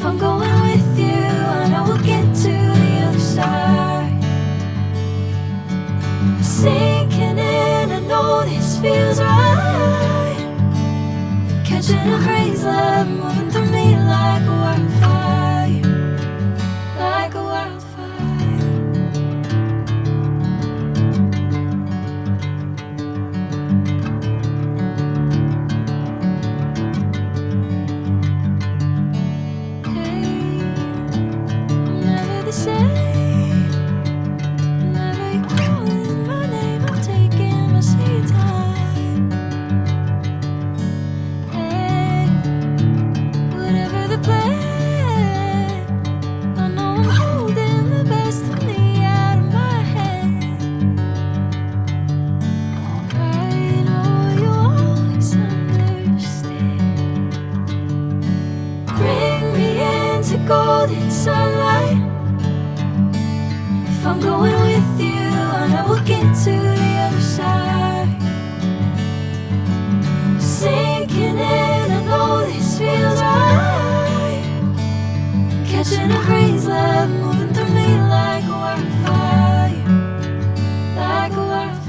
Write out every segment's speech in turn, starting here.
If I'm going with you, I know we'll get to the other side. Sinking in, I know this feels right. Catching a crazy love, moving through me like a wildfire, like a wildfire. Hey, I'm never the same. Whenever you're calling my name, I'm taking my sweet time. Hey, whatever the plan, I know I'm holding the best of me out of my hand. I know you'll always understand. Bring me into golden sunlight. If I'm going with you, I know we'll get to the other side. Sinking in, I know this feels right. Catching a crazy love, moving through me like a wildfire, like a wildfire.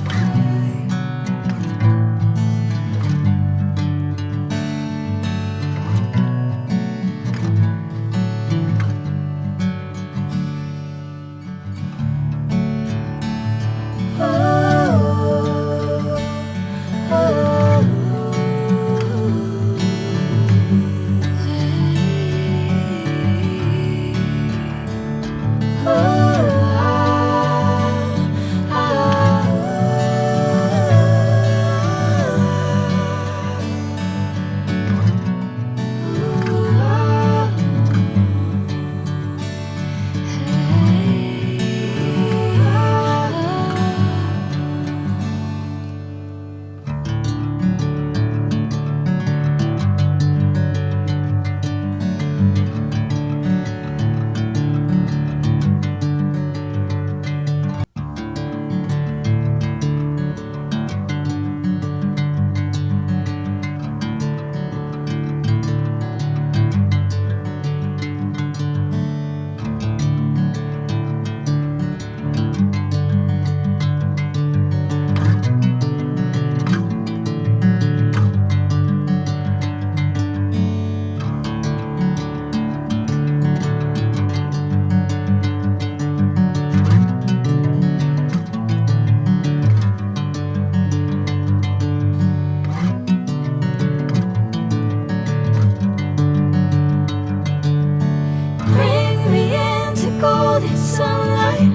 Bring me into golden sunlight.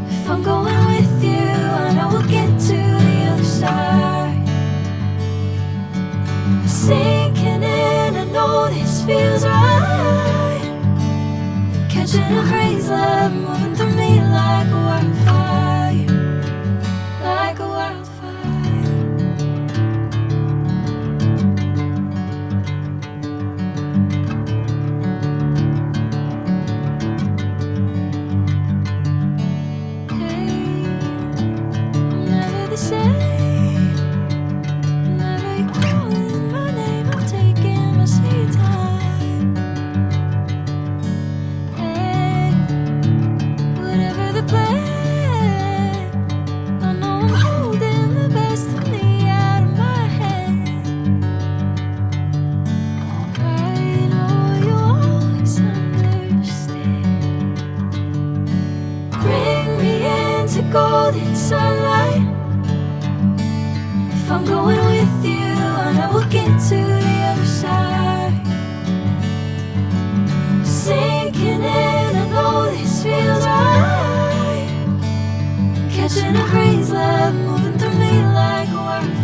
If I'm going with you, I know we'll get to the other side. Sinking in, I know this feels right. Catching a crazy love, moving through me like a wildfire, like a wildfire. Hey, I'm never the same. Whenever you're calling my name, I'm taking my sweet time. Hey, whatever the plan, I know I'm holding the best of me out of my hand. I know you'll always understand. Bring me into golden sunlight. If I'm going with you, I know we'll get to the other side. Sinking in, I know this feels right. Catching a crazy love, moving through me like a wildfire.